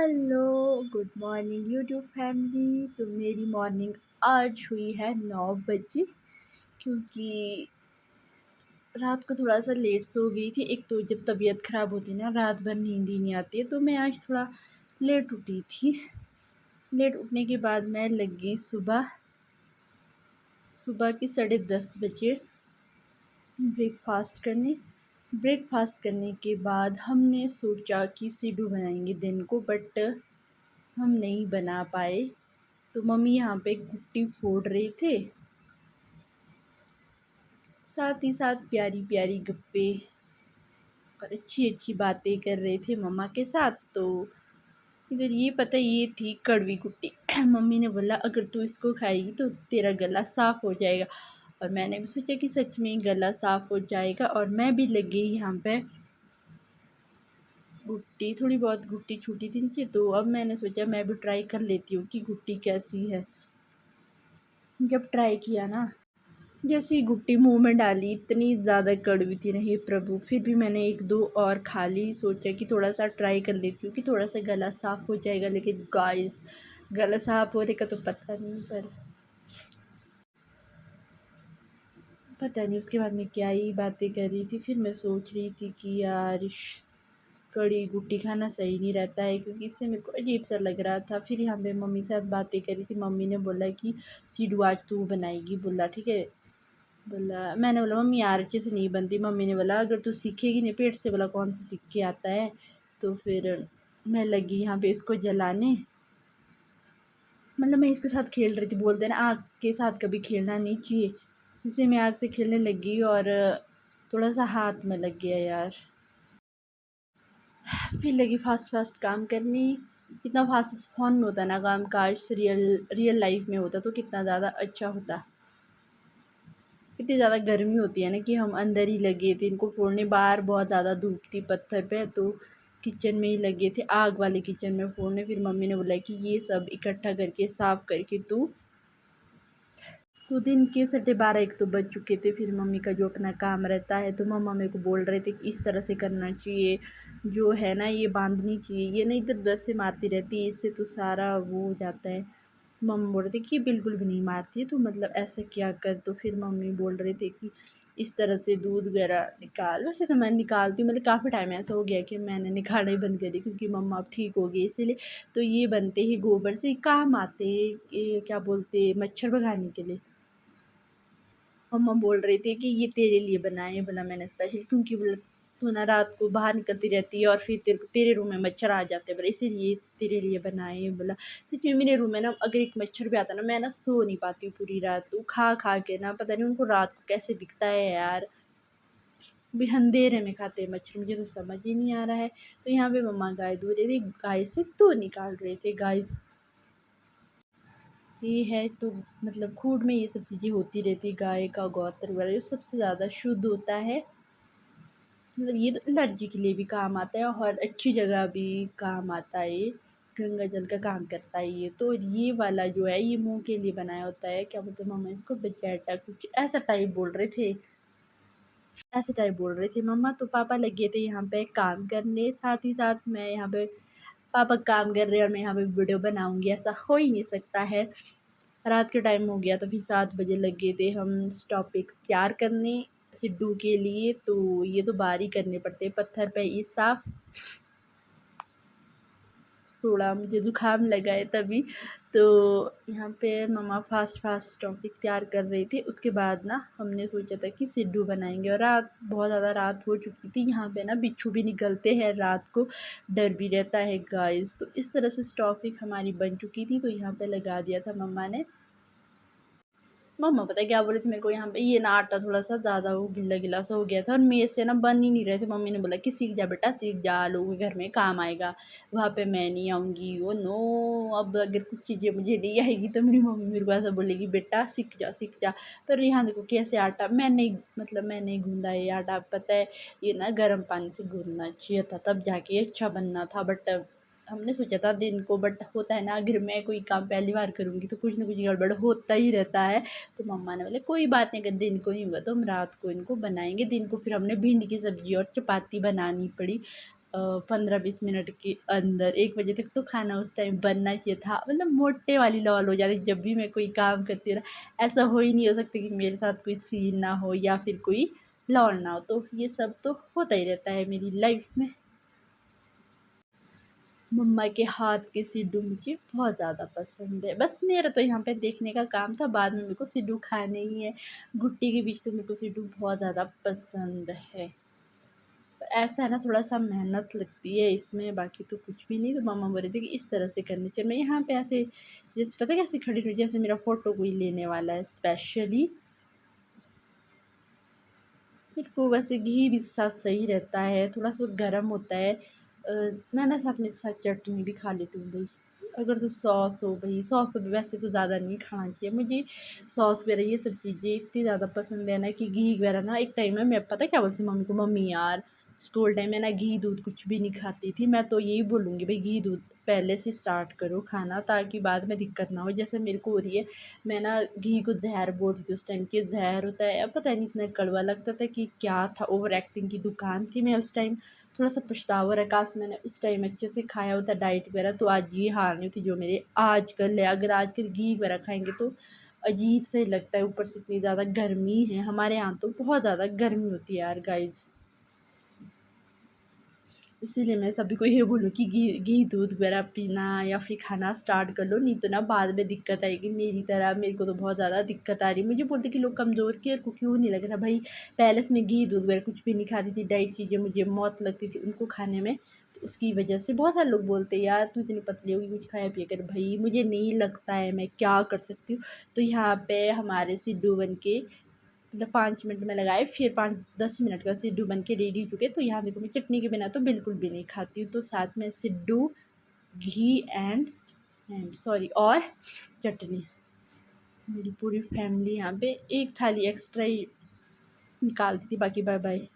Hello, good morning YouTube family. तो मेरी morning आज हुई है 9 बजे, क्योंकि रात को थोड़ा सा लेट सो गई थी। एक तो जब तबीयत ख़राब होती है ना, रात भर नींद ही नहीं आती है, तो मैं आज थोड़ा लेट उठी थी। लेट उठने के बाद मैं लग गई सुबह सुबह के 10:30 बजे ब्रेकफास्ट करने के बाद हमने सोचा कि सिड्डू बनाएंगे दिन को, बट हम नहीं बना पाए। तो मम्मी यहाँ पे गुट्टी फोड़ रहे थे, साथ ही साथ प्यारी प्यारी गप्पे और अच्छी अच्छी बातें कर रहे थे मम्मा के साथ। तो इधर ये थी कड़वी गुट्टी। मम्मी ने बोला अगर तू इसको खाएगी तो तेरा गला साफ़ हो जाएगा। और मैंने भी सोचा कि सच में गला साफ़ हो जाएगा, और मैं भी लग गई यहाँ पे गुट्टी। थोड़ी बहुत गुट्टी छूटी थी नीचे, तो अब मैंने सोचा मैं भी ट्राई कर लेती हूँ कि गुट्टी कैसी है। जब ट्राई किया ना, जैसी गुट्टी मुंह में डाली इतनी ज़्यादा कड़वी थी ना, हे प्रभु। फिर भी मैंने एक दो और खा ली। सोचा कि थोड़ा सा ट्राई कर लेती हूँ कि थोड़ा सा गला साफ़ हो जाएगा, लेकिन गाइस गला साफ़ होने का तो पता नहीं उसके बाद मैं क्या ही बातें कर रही थी। फिर मैं सोच रही थी कि यार कड़ी गुट्टी खाना सही नहीं रहता है, क्योंकि इससे मेरे को अजीब सा लग रहा था। फिर यहाँ पे मम्मी के साथ बातें कर रही थी। मम्मी ने बोला कि सीडू आज तू बनाएगी। बोला ठीक है। मैंने बोला मम्मी यार अच्छे से नहीं बनती। मम्मी ने बोला अगर तू सीखेगी नहीं पेट से। बोला कौन सा सीख के आता है। तो फिर मैं लगी यहाँ पे इसको जलाने। मतलब मैं इसके साथ खेल रही थी। बोलते ना आग के साथ कभी खेलना नहीं चाहिए, जिससे मैं आग से खेलने लगी और थोड़ा सा हाथ में लग गया यार। फिर लगी फास्ट फास्ट काम करने। जितना फास्ट फ़ोन में होता ना काम, काश रियल लाइफ में होता तो कितना ज़्यादा अच्छा होता। इतनी ज़्यादा गर्मी होती है ना कि हम अंदर ही लगे थे इनको फोड़ने। बाहर बहुत ज़्यादा धूप थी पत्थर पे, तो किचन में ही लगे थे, आग वाले किचन में फोड़ने। फिर मम्मी ने बोला कि ये सब इकट्ठा करके साफ़ करके तू। तो दिन के 12:30 एक तो बज चुके थे। फिर मम्मी का जो अपना काम रहता है, तो मम्मा मेरे को बोल रहे थे कि इस तरह से करना चाहिए, जो है ना ये बांधनी चाहिए, ये नहीं इधर उधर से मारती रहती है, इससे तो सारा वो हो जाता है। मम्मी बोल रहे थे कि ये बिल्कुल भी नहीं मारती है, तो मतलब ऐसा क्या कर। तो फिर मम्मी बोल रहे थे कि इस तरह से दूध वगैरह निकाल। वैसे तो मैं निकालती हूँ, मतलब काफ़ी टाइम ऐसा हो गया कि मैंने निकालना ही बंद कर दी, क्योंकि मम्मा अब ठीक हो गई इसीलिए। तो ये बनते ही गोबर से काम आते, ये क्या बोलते, मच्छर भगाने के लिए। मम्मा बोल रही थी कि ये तेरे लिए बनाए। बोला मैंने स्पेशल, क्योंकि बोला तू ना रात को बाहर निकलती रहती है और फिर तेरे रूम में मच्छर आ जाते हैं। बोला इसीलिए तेरे लिए बनाए। बोला सच में मेरे रूम में ना अगर एक मच्छर भी आता ना, मैं ना सो नहीं पाती हूँ पूरी रात। तो खा खा के ना पता नहीं उनको रात को कैसे दिखता है यार, भी अंधेरे में खाते हैं मच्छर, मुझे तो समझ ही नहीं आ रहा है। तो यहाँ पे मम्मा गाय दूध रहे थे, गाय से तो निकाल रहे थे। गाय ये है तो मतलब खूड में ये सब चीज़ें होती रहती है। गाय का गौत्र वगैरह जो सबसे ज़्यादा शुद्ध होता है, मतलब ये तो एलर्जी के लिए भी काम आता है और अच्छी जगह भी काम आता है। ये गंगा जल का काम करता है ये। तो ये वाला जो है ये मुंह के लिए बनाया होता है। क्या बोलते हैं मम्मा इसको, बचैटा कुछ ऐसा टाइप बोल रहे थे मम्मा। तो पापा लगे थे यहाँ पे काम करने, साथ ही साथ मैं यहाँ पे पापा काम कर रहे हैं और मैं यहाँ पे वीडियो बनाऊंगी, ऐसा हो ही नहीं सकता है। रात के टाइम हो गया, तो फिर 7 बजे लगे थे हम टॉपिक तैयार करने सिड्डू के लिए। तो ये तो बाहर ही करने पड़ते हैं पत्थर पे ये साफ़। थोड़ा मुझे ज़ुकाम लगा है तभी। तो यहाँ पे मम्मा फास्ट फास्ट टॉपिक तैयार कर रही थी। उसके बाद ना हमने सोचा था कि सिड्डू बनाएंगे, और रात बहुत ज़्यादा रात हो चुकी थी। यहाँ पे ना बिच्छू भी निकलते हैं रात को, डर भी रहता है गाइस। तो इस तरह से टॉपिक हमारी बन चुकी थी, तो यहाँ पे लगा दिया था मम्मा ने। मम्मा पता है क्या बोली थी मेरे को, यहाँ पे ये ना आटा थोड़ा सा ज़्यादा वो गिल्ला गिला सा हो गया था और मेरे से ना बन ही नहीं रहे थे। मम्मी ने बोला कि सीख जा बेटा सीख जा, लोगों के घर में काम आएगा, वहाँ पे मैं नहीं आऊँगी। ओ नो, अब अगर कुछ चीज़ें मुझे नहीं आएगी तो मेरी मम्मी मेरे को ऐसा बोलेगी बेटा सीख जा सीख जा। पर यहाँ देखो कैसे आटा मैं नहीं गूँधा ये आटा। पता है ये ना गर्म पानी से गूँधना चाहिए था, तब जाके अच्छा बनना था। बट हमने सोचा था दिन को, बट होता है ना अगर मैं कोई काम पहली बार करूँगी तो कुछ ना कुछ गड़बड़ होता ही रहता है। तो मम्मा ने बोला कोई बात नहीं, अगर दिन को नहीं होगा तो हम रात को इनको बनाएंगे। दिन को फिर हमने भिंडी की सब्ज़ी और चपाती बनानी पड़ी। 15-20 मिनट के अंदर 1 बजे तक तो खाना उस टाइम बनना चाहिए था। मतलब मोटे वाली लॉल हो जाती जब भी मैं कोई काम करती हूँ ना, ऐसा हो ही नहीं हो सकता कि मेरे साथ कोई सीन ना हो या फिर कोई लॉल ना हो। तो ये सब तो होता ही रहता है मेरी लाइफ में। मम्मा के हाथ के सिड्डू मुझे बहुत ज़्यादा पसंद है। बस मेरा तो यहाँ पे देखने का काम था, बाद में मेरे को सिड्डू खाने ही है। गुट्टी के बीच तो मेरे को सिड्डू बहुत ज़्यादा पसंद है। ऐसा है ना, थोड़ा-सा मेहनत लगती है इसमें, बाकी तो कुछ भी नहीं। तो मम्मा बोल रही थी कि इस तरह से करनी चाहिए। मैं यहाँ पे ऐसे जैसे पता है कैसे खड़ी रही, जैसे मेरा फ़ोटो कोई लेने वाला है स्पेशली। मेरे को वैसे घी भी साथ सही रहता है, थोड़ा-सा गरम होता है। मैं ना साथ में साथ चटनी भी खा लेती हूँ भई। अगर तो सॉस हो भई, सॉस तो वैसे तो ज़्यादा नहीं खाना चाहिए। मुझे सॉस वगैरह ये सब चीज़ें इतनी ज़्यादा पसंद है ना कि घी वगैरह ना, एक टाइम में मैं पता है क्या बोलती थी मम्मी को, "मम्मी यार स्कूल टाइम में ना घी दूध कुछ भी नहीं खाती थी। मैं तो यही बोलूँगी भई घी दूध पहले से स्टार्ट करो खाना, ताकि बाद में दिक्कत ना हो जैसे मेरे को हो रही है।" मैं ना घी को ज़हर बोलती थी उस टाइम, कि ज़हर होता है। अब पता नहीं इतना कड़वा लगता था कि क्या था, ओवर एक्टिंग की दुकान थी मैं उस टाइम। थोड़ा-सा पछतावा रहा, काश मैंने उस टाइम अच्छे से खाया होता डाइट वगैरह, तो आज ये हाल नहीं होती जो मेरे आजकल है। अगर आजकल घी वगैरह खाएँगे तो अजीब सा ही लगता है, ऊपर से इतनी ज़्यादा गर्मी है, हमारे यहाँ तो बहुत ज़्यादा गर्मी होती है यार गाइज़। इसीलिए मैं सभी को ये बोलूँ कि घी घी दूध वगैरह पीना या फिर खाना स्टार्ट कर लो, नहीं तो ना बाद में दिक्कत आएगी मेरी तरह। मेरे को तो बहुत ज़्यादा दिक्कत आ रही है। मुझे बोलते कि लोग कमज़ोर की को क्यों नहीं लग रहा भाई, पहले से मैं घी दूध वगैरह कुछ भी नहीं खाती थी, डाइट चीज़ें मुझे मौत लगती थी उनको खाने में। तो उसकी वजह से बहुत सारे लोग बोलते हैं यार तू इतनी पतली होगी, कुछ खाया पिया कर। भाई मुझे नहीं लगता है, मैं क्या कर सकती हूँ। तो यहाँ पे हमारे सिड्डू बन के मतलब 5 मिनट में लगाए, फिर 5-10 मिनट का सिड्डू बन के रेडी हो चुके। तो यहाँ देखो मैं चटनी के बिना तो बिल्कुल भी नहीं खाती हूँ। तो साथ में सिड्डू, घी एंड सॉरी और चटनी। मेरी पूरी फैमिली यहाँ पे एक थाली एक्स्ट्रा ही निकालती थी। बाकी बाय बाय।